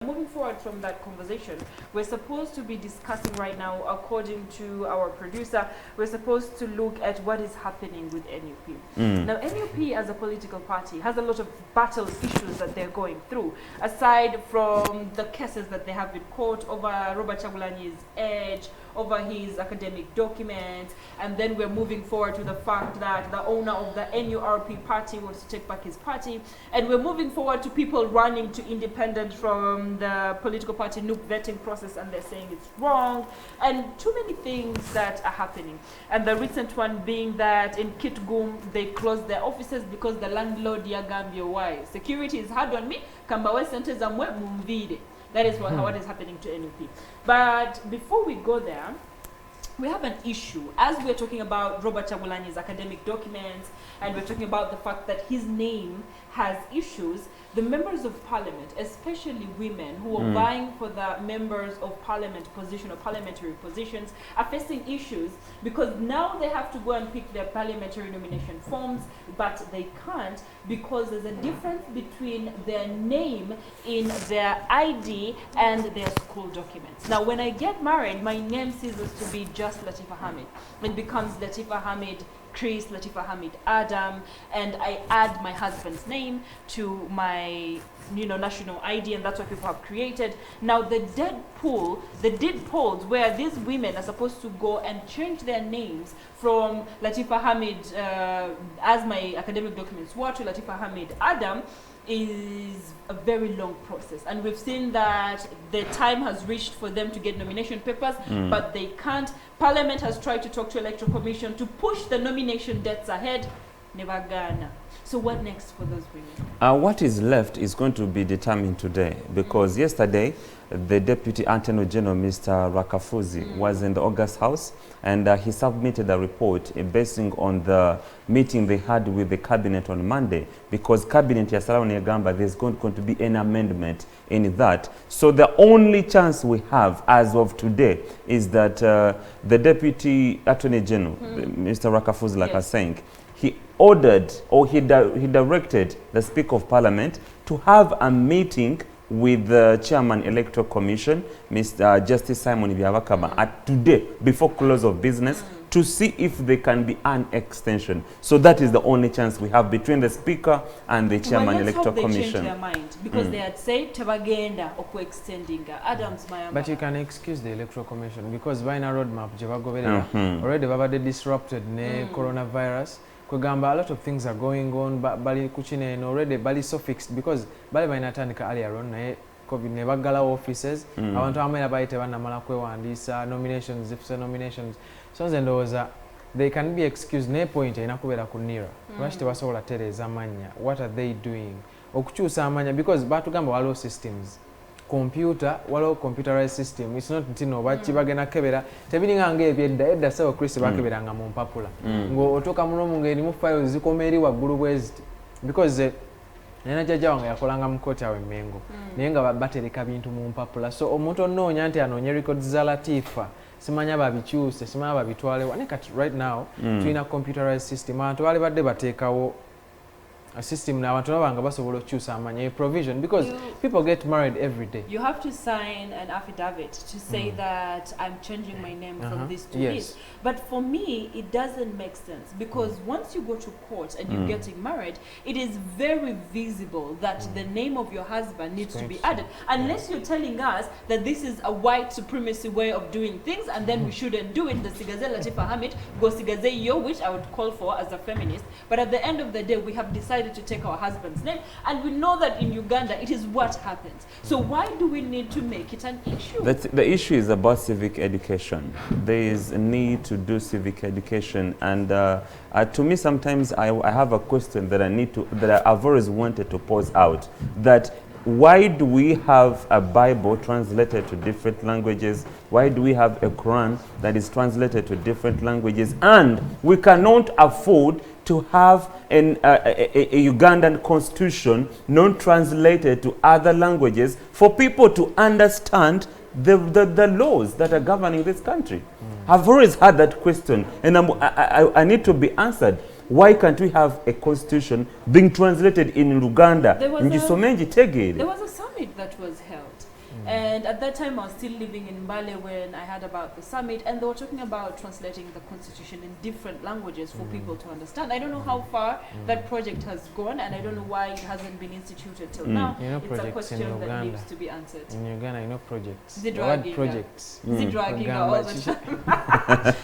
Moving forward from that conversation, we're supposed to be discussing right now, according to our producer, we're supposed to look at what is happening with NUP. Now, NUP as a political party has a lot of battle issues that they're going through, aside from the cases that they have in court over Robert Chagulanyi's age, over his academic documents, and then we're moving forward to the fact that the owner of the NURP party wants to take back his party, and we're moving forward to people running to independent from the political party NUP vetting process, and they're saying it's wrong, and too many things that are happening. And the recent one being that in Kitgum, they closed their offices because the landlord yagambye why security is hard on me, kambawe sente zamwe mumvide. That is what is happening to NUP. But before we go there, we have an issue. As we're talking about Robert Chagulanyi's academic documents, and we're talking about the fact that his name has issues, the members of parliament, especially women who are vying for the members of parliament position or parliamentary positions, are facing issues because now they have to go and pick their parliamentary nomination forms, but they can't because there's a difference between their name in their ID and their school documents. Now, when I get married, my name ceases to be just Latifa Hamid. It becomes Latifa Hamid Chris, Latifa Hamid Adam, and I add my husband's name to my national ID, and that's what people have created. Now the deed polls where these women are supposed to go and change their names from Latifa Hamid as my academic documents were to Latifa Hamid Adam is a very long process, and we've seen that the time has reached for them to get nomination papers, but they can't. Parliament has tried to talk to Electoral Commission to push the nomination dates ahead, never gonna. So what next for those women? What is left is going to be determined today, because yesterday the Deputy Attorney General, Mr. Rakafuzi, was in the August House, and he submitted a report basing on the meeting they had with the cabinet on Monday, because cabinet Yasalawo Negamba, there's going to be an amendment in that. So the only chance we have as of today is that the Deputy Attorney General, Mr. Rakafuzi, like I was saying, he ordered or he directed the Speaker of Parliament to have a meeting with the Chairman Electoral Commission, Mr. Justice Simon Byabakama, at today before close of business to see if there can be an extension. So that is the only chance we have between the Speaker and the Chairman Electoral Commission. Their mind, because they had said tebagenda oku extending Adams Mayamba. But you can excuse the Electoral Commission because by na roadmap already baba disrupted coronavirus. Kugamba, a lot of things are going on, but bali kuchine and already bali so fixed because bali bainatanika earlier on na COVID nebagala offices. I want to amena baite wana mala kwewandisa nominations, if nominations. So they can be excused ne point inakubera kunira. Lwaki tebasobola tereza amanya. What are they doing? Okukyusa amanya because batugamba waliwo systems. Computer, waliwo computerized system. It's not ntino bachi bagena kebera. Tebininga ngebyedda edda sawa Chris bakeberanga mu mpapula. Ngo otoka muno ngeni mu files zikomeri wa gulu bweziti. Because nena jaja wange yakolanga mu court yawe Mengo. Nenga batereka bintu mu mpapula. So omuntu onoonya nti anonye records za Latifa. Simanya babikyuse, simanya babitwale. Kati right now tulina computerized system. Abantu bali badde bateekawo a system now abantu basobola okukyusa amanya provision because people get married every day. You have to sign an affidavit to say that I'm changing my name from this to this. But for me, it doesn't make sense because once you go to court and you're getting married, it is very visible that the name of your husband needs to be added. Unless you're telling us that this is a white supremacy way of doing things and then we shouldn't do it, the Sigaze Latifa Hamid, go Sigaze Yo, which I would call for as a feminist. But at the end of the day, we have decided to take our husband's name, and we know that in Uganda it is what happens. So why do we need to make it an issue? The issue is about civic education. There is a need to do civic education, and to me sometimes I have a question that I've always wanted to pose out, that why do we have a Bible translated to different languages? Why do we have a Quran that is translated to different languages? And we cannot afford to have a Ugandan constitution non-translated to other languages for people to understand the laws that are governing this country. I've always had that question, and I need to be answered. Why can't we have a constitution being translated in Uganda? There was a summit that was held And at that time, I was still living in Mbale when I heard about the summit, and they were talking about translating the constitution in different languages for people to understand. I don't know how far that project has gone, and I don't know why it hasn't been instituted till now. You know, it's a question that needs to be answered. In Uganda, you know projects. The word projects. All the time.